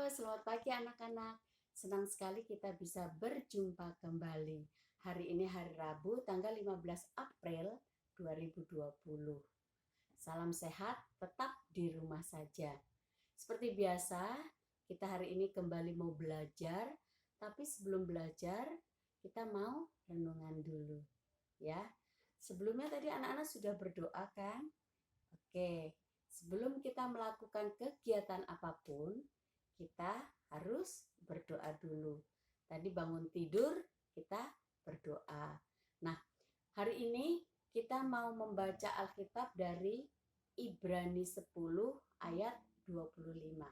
Selamat pagi anak-anak. Senang sekali kita bisa berjumpa kembali. Hari ini hari Rabu, tanggal 15 April 2020. Salam sehat, tetap di rumah saja. Seperti biasa, kita hari ini kembali mau belajar, tapi sebelum belajar, kita mau renungan dulu, ya. Sebelumnya tadi anak-anak sudah berdoa kan? Oke, sebelum kita melakukan kegiatan apapun, kita harus berdoa dulu. Tadi bangun tidur, kita berdoa. Nah, hari ini kita mau membaca Alkitab dari Ibrani 10 ayat 25.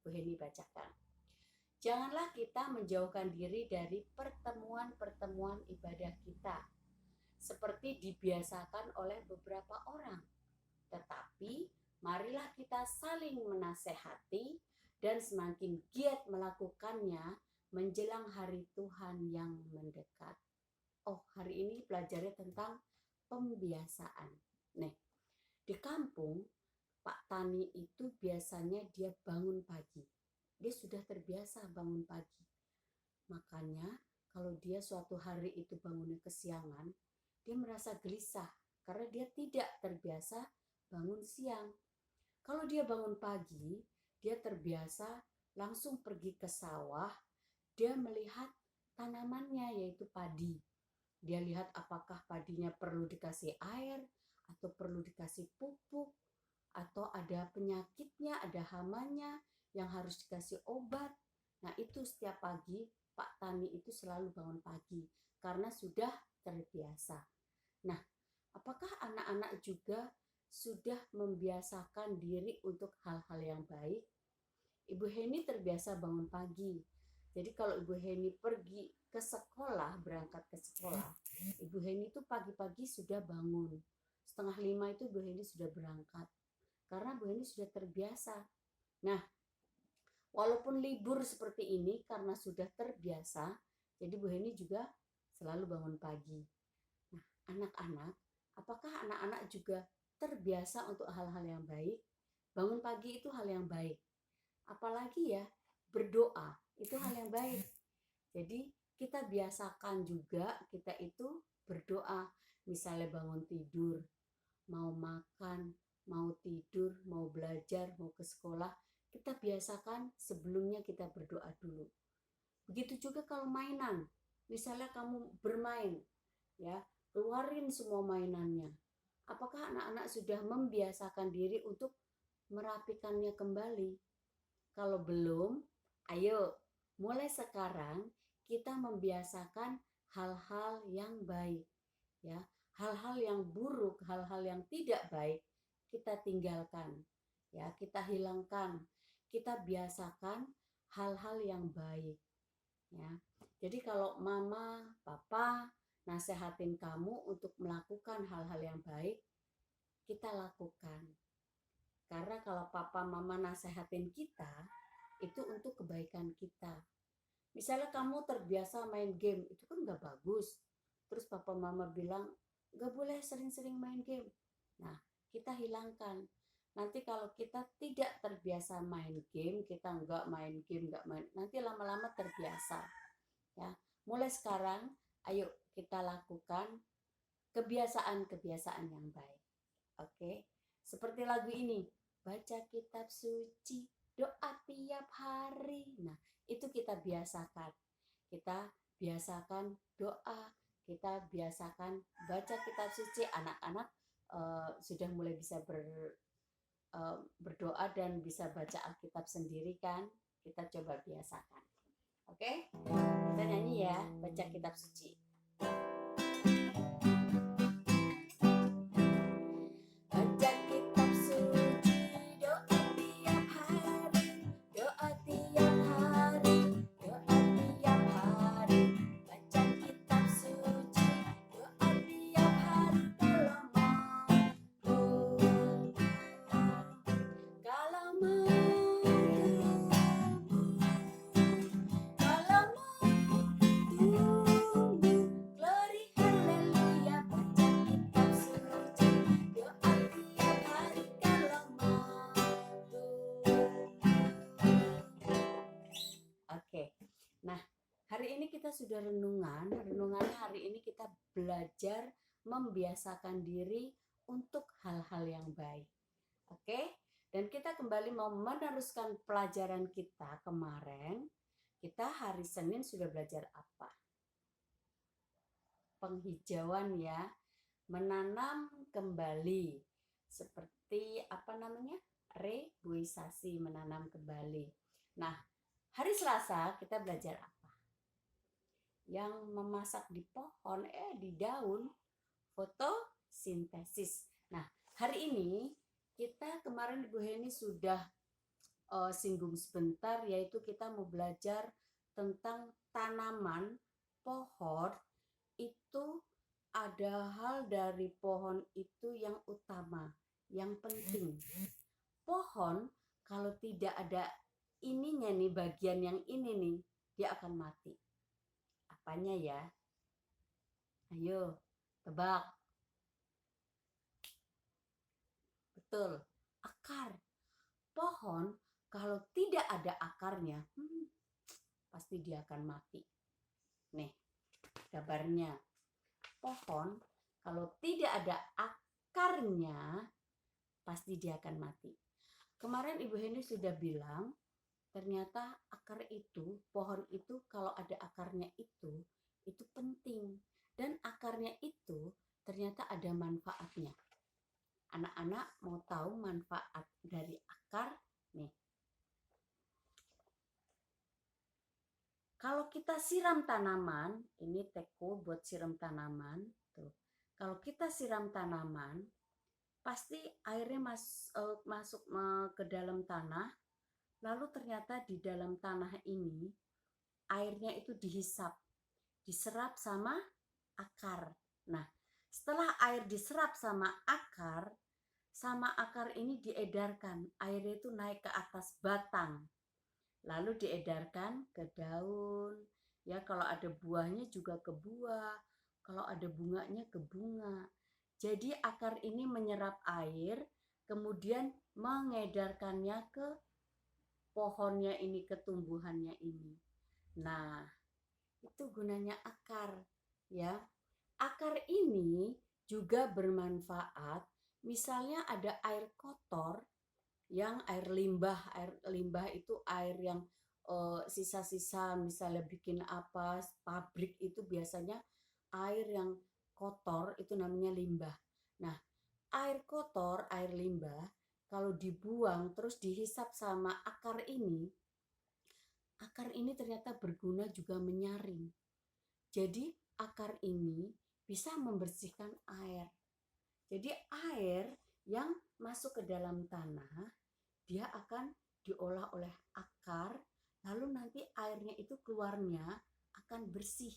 Bu Heni bacakan. Janganlah kita menjauhkan diri dari pertemuan-pertemuan ibadah kita, seperti dibiasakan oleh beberapa orang. Tetapi marilah kita saling menasehati dan semakin giat melakukannya menjelang hari Tuhan yang mendekat. Oh, hari ini belajarnya tentang pembiasaan. Nih, di kampung Pak Tani itu biasanya dia bangun pagi. Dia sudah terbiasa bangun pagi. Makanya kalau dia suatu hari itu bangunnya kesiangan, dia merasa gelisah karena dia tidak terbiasa bangun siang. Kalau dia bangun pagi, dia terbiasa langsung pergi ke sawah, dia melihat tanamannya yaitu padi. Dia lihat apakah padinya perlu dikasih air, atau perlu dikasih pupuk, atau ada penyakitnya, ada hamanya yang harus dikasih obat. Nah itu setiap pagi Pak Tani itu selalu bangun pagi karena sudah terbiasa. Nah, apakah anak-anak juga sudah membiasakan diri untuk hal-hal yang baik? Ibu Heni terbiasa bangun pagi. Jadi kalau Ibu Heni pergi ke sekolah, berangkat ke sekolah, Ibu Heni itu pagi-pagi sudah bangun. 4:30 itu Ibu Heni sudah berangkat. Karena Ibu Heni sudah terbiasa. Nah, walaupun libur seperti ini karena sudah terbiasa, jadi Bu Heni juga selalu bangun pagi. Nah, anak-anak, apakah anak-anak juga terbiasa untuk hal-hal yang baik? Bangun pagi itu hal yang baik. Apalagi ya, berdoa itu hal yang baik. Jadi kita biasakan juga kita itu berdoa. Misalnya bangun tidur, mau makan, mau tidur, mau belajar, mau ke sekolah, kita biasakan sebelumnya kita berdoa dulu. Begitu juga kalau mainan. Misalnya kamu bermain, ya, keluarin semua mainannya. Apakah anak-anak sudah membiasakan diri untuk merapikannya kembali? Kalau belum, ayo mulai sekarang kita membiasakan hal-hal yang baik, ya. Hal-hal yang buruk, hal-hal yang tidak baik kita tinggalkan, ya, kita hilangkan. Kita biasakan hal-hal yang baik, ya. Jadi kalau mama, papa nasehatin kamu untuk melakukan hal-hal yang baik, kita lakukan. Karena kalau papa mama nasehatin kita, itu untuk kebaikan kita. Misalnya kamu terbiasa main game, itu kan gak bagus. Terus papa mama bilang, gak boleh sering-sering main game. Nah, kita hilangkan. Nanti kalau kita tidak terbiasa main game, kita nggak main game, nanti lama-lama terbiasa. Ya, mulai sekarang, ayo kita lakukan kebiasaan-kebiasaan yang baik. Oke, seperti lagu ini, baca kitab suci, doa tiap hari. Nah, itu kita biasakan. Kita biasakan doa, kita biasakan baca kitab suci. Anak-anak sudah mulai bisa berdoa dan bisa baca Alkitab sendiri kan? Kita coba biasakan. Oke? Kita nyanyi ya, baca kitab suci. kita sudah renungannya hari ini kita belajar membiasakan diri untuk hal-hal yang baik. Oke? Dan kita kembali mau meneruskan pelajaran kita kemarin. Kita hari Senin sudah belajar apa? Penghijauan ya, menanam kembali. Seperti apa namanya? Reboisasi, menanam kembali. Nah, hari Selasa kita belajar apa? Yang memasak di pohon, di daun, fotosintesis. Nah, hari ini kita kemarin Bu Heni sudah singgung sebentar, yaitu kita mau belajar tentang tanaman, pohon, itu ada hal dari pohon itu yang utama, yang penting. Pohon kalau tidak ada ininya nih, bagian yang ini nih, dia akan mati. Apanya ya? Ayo, tebak. Betul, akar. Pohon kalau tidak ada akarnya, pasti dia akan mati. Nih, gambarnya. Pohon kalau tidak ada akarnya, pasti dia akan mati. Kemarin Ibu Heni sudah bilang, ternyata akar itu, pohon itu kalau ada akarnya itu penting. Dan akarnya itu ternyata ada manfaatnya. Anak-anak mau tahu manfaat dari akar? Nih. Kalau kita siram tanaman, ini teko buat siram tanaman. Tuh. Kalau kita siram tanaman, pasti airnya masuk ke dalam tanah, lalu ternyata di dalam tanah ini airnya itu diserap sama akar. Nah, setelah air diserap sama akar ini diedarkan, airnya itu naik ke atas batang, lalu diedarkan ke daun. Ya, kalau ada buahnya juga ke buah, kalau ada bunganya ke bunga. Jadi akar ini menyerap air, kemudian mengedarkannya ke pohonnya ini, ke tumbuhannya ini. Nah, itu gunanya akar, ya. Akar ini juga bermanfaat. Misalnya ada air kotor, yang air limbah itu air yang sisa-sisa, misalnya bikin apa, pabrik itu biasanya air yang kotor itu namanya limbah. Nah, air kotor, air limbah kalau dibuang terus dihisap sama akar ini ternyata berguna juga menyaring. Jadi akar ini bisa membersihkan air. Jadi air yang masuk ke dalam tanah, dia akan diolah oleh akar, lalu nanti airnya itu keluarnya akan bersih.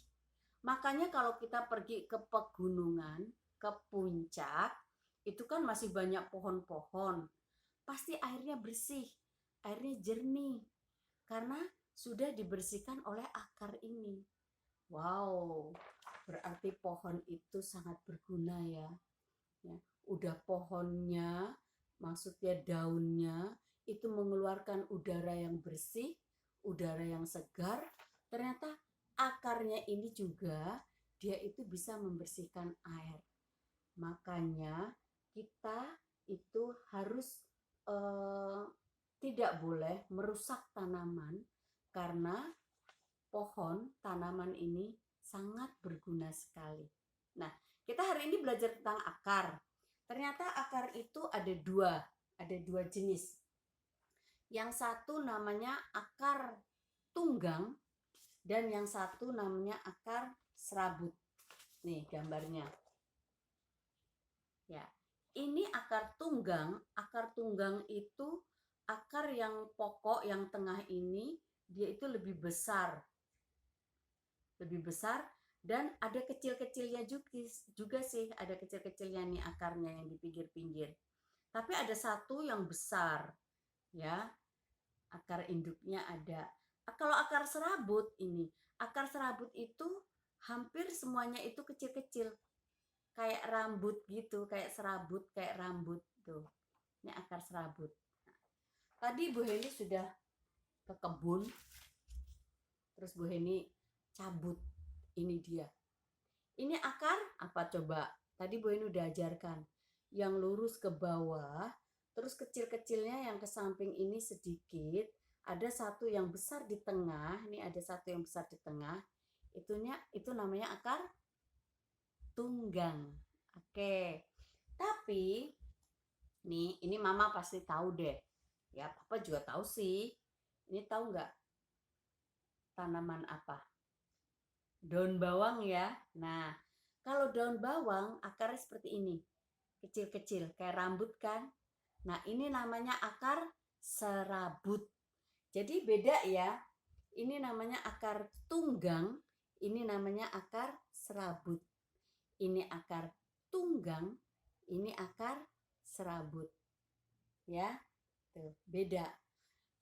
Makanya kalau kita pergi ke pegunungan, ke puncak, itu kan masih banyak pohon-pohon. Pasti airnya bersih, airnya jernih, karena sudah dibersihkan oleh akar ini. Wow, berarti pohon itu sangat berguna ya. Udah pohonnya, maksudnya daunnya, itu mengeluarkan udara yang bersih, udara yang segar. Ternyata akarnya ini juga dia itu bisa membersihkan air. Makanya kita itu harus tidak boleh merusak tanaman, karena pohon, tanaman ini sangat berguna sekali. Nah, kita hari ini belajar tentang akar. Ternyata akar itu ada dua jenis. Yang satu namanya akar tunggang, dan yang satu namanya akar serabut. Nih gambarnya. Ya, ini akar tunggang. Akar tunggang itu akar yang pokok, yang tengah ini dia itu lebih besar, dan ada kecil-kecilnya juga sih, ada kecil-kecilnya nih akarnya yang di pinggir-pinggir. Tapi ada satu yang besar, ya, akar induknya ada. Kalau akar serabut itu hampir semuanya itu kecil-kecil, kayak rambut gitu, kayak serabut, kayak rambut tuh. Ini akar serabut. Tadi Bu Heni sudah ke kebun, terus Bu Heni cabut. Ini dia. Ini akar apa coba? Tadi Bu Heni udah ajarkan. Yang lurus ke bawah, terus kecil-kecilnya yang ke samping ini sedikit. Ada satu yang besar di tengah. Ini ada satu yang besar di tengah. Itu namanya akar tunggang. Oke. Tapi nih, ini Mama pasti tahu deh. Ya, Papa juga tahu sih. Ini tahu nggak tanaman apa? Daun bawang ya. Nah, kalau daun bawang akarnya seperti ini. Kecil-kecil, kayak rambut kan. Nah, ini namanya akar serabut. Jadi beda ya. Ini namanya akar tunggang, ini namanya akar serabut. Ini akar tunggang, ini akar serabut. Ya, tuh, beda.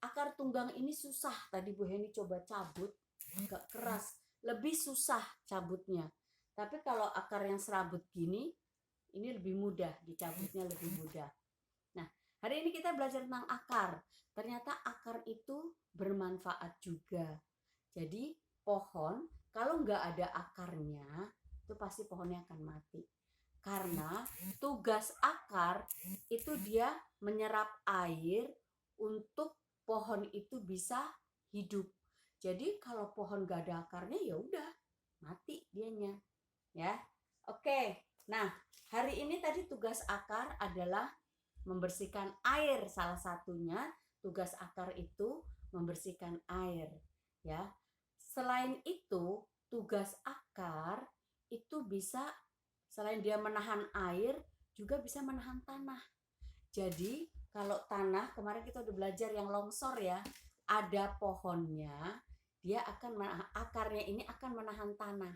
Akar tunggang ini susah. Tadi Bu Heni coba cabut, agak keras. Lebih susah cabutnya. Tapi kalau akar yang serabut gini, ini lebih mudah, dicabutnya lebih mudah. Nah, hari ini kita belajar tentang akar. Ternyata akar itu bermanfaat juga. Jadi pohon, kalau nggak ada akarnya, itu pasti pohonnya akan mati. Karena tugas akar itu dia menyerap air untuk pohon itu bisa hidup. Jadi kalau pohon nggak ada akarnya ya udah mati dianya. Ya, oke. Nah, hari ini tadi tugas akar adalah membersihkan air. Salah satunya tugas akar itu membersihkan air, ya. Selain itu, tugas akar itu bisa, selain dia menahan air, juga bisa menahan tanah. Jadi kalau tanah, kemarin kita udah belajar yang longsor ya, ada pohonnya, dia akan akarnya ini akan menahan tanah.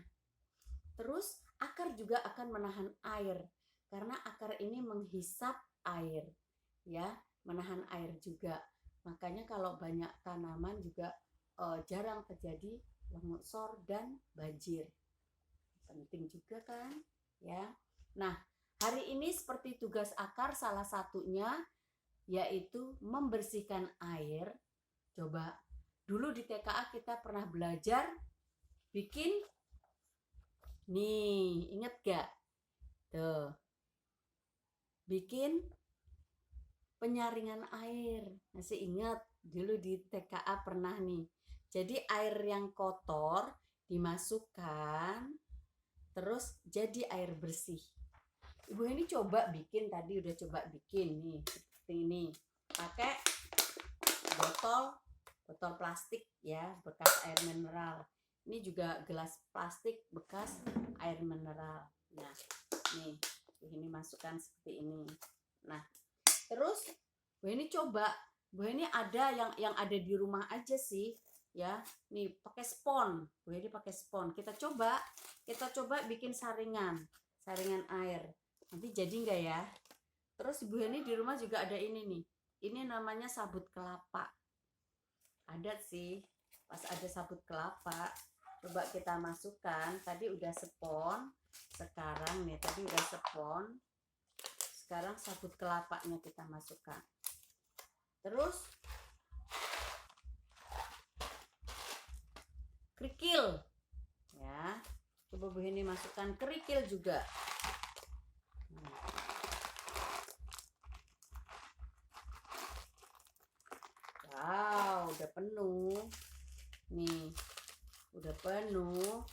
Terus akar juga akan menahan air karena akar ini menghisap air, ya, menahan air juga. Makanya kalau banyak tanaman juga jarang terjadi longsor dan banjir. Penting juga kan, ya. Nah, hari ini seperti tugas akar salah satunya yaitu membersihkan air. Coba dulu di TKA kita pernah belajar bikin nih, inget gak? Tuh, bikin penyaringan air. Masih ingat dulu di TKA pernah nih. Jadi air yang kotor dimasukkan, terus jadi air bersih. Ibu ini coba bikin, tadi udah coba bikin nih seperti ini. Pakai botol plastik ya, bekas air mineral. Ini juga gelas plastik bekas air mineral. Nah, nih, ini masukkan seperti ini. Nah, terus Bu ini coba, Bu ini ada yang ada di rumah aja sih, ya. Nih pakai spons, Bu ini pakai spons. Kita coba bikin saringan air. Nanti jadi nggak ya? Terus Bu ini di rumah juga ada ini nih. Ini namanya sabut kelapa. Ada sih, pas ada sabut kelapa. Coba kita masukkan, tadi udah spons, sekarang nih tadi udah spons, sekarang sabut kelapanya kita masukkan. Terus kerikil, ya, coba Bu ini masukkan kerikil juga. Wow, udah penuh nih. Udah penuh.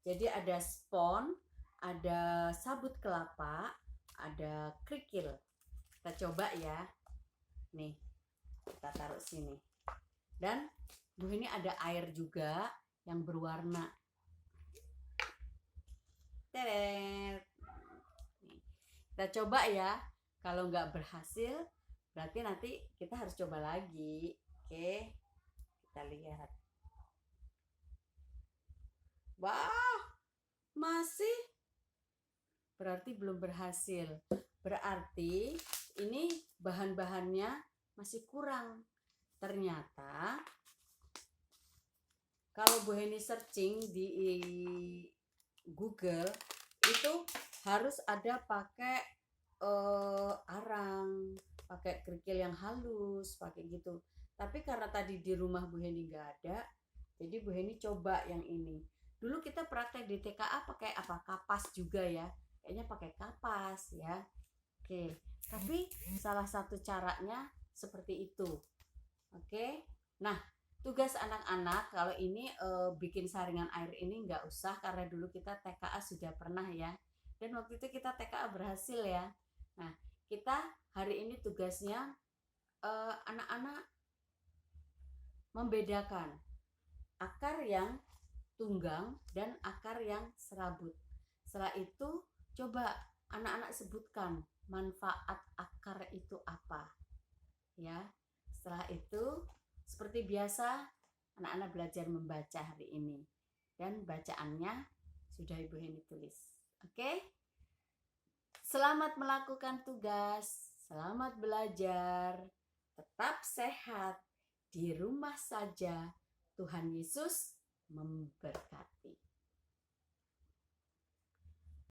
Jadi ada spons, ada sabut kelapa, ada kerikil. Kita coba ya. Nih, kita taruh sini. Dan Bu ini ada air juga yang berwarna. Teret. Kita coba ya. Kalau nggak berhasil, berarti nanti kita harus coba lagi. Oke, kita lihat. Wah, masih, berarti belum berhasil. Berarti ini bahan-bahannya masih kurang. Ternyata kalau Bu Heni searching di Google itu harus ada pakai arang, pakai kerikil yang halus, pakai gitu. Tapi karena tadi di rumah Bu Heni nggak ada, jadi Bu Heni coba yang ini. Dulu kita praktek di TKA pakai apa? Kapas juga ya. Kayaknya pakai kapas ya. Oke, tapi salah satu caranya seperti itu. Oke. Nah, tugas anak-anak kalau ini bikin saringan air ini nggak usah karena dulu kita TKA sudah pernah ya. Dan waktu itu kita TKA berhasil ya. Nah, kita hari ini tugasnya anak-anak membedakan akar yang tunggang dan akar yang serabut. Setelah itu coba anak-anak sebutkan manfaat akar itu apa. Ya. Setelah itu seperti biasa anak-anak belajar membaca hari ini. Dan bacaannya sudah Ibu Heni tulis. Oke? Selamat melakukan tugas. Selamat belajar. Tetap sehat. Di rumah saja. Tuhan Yesus memberkati.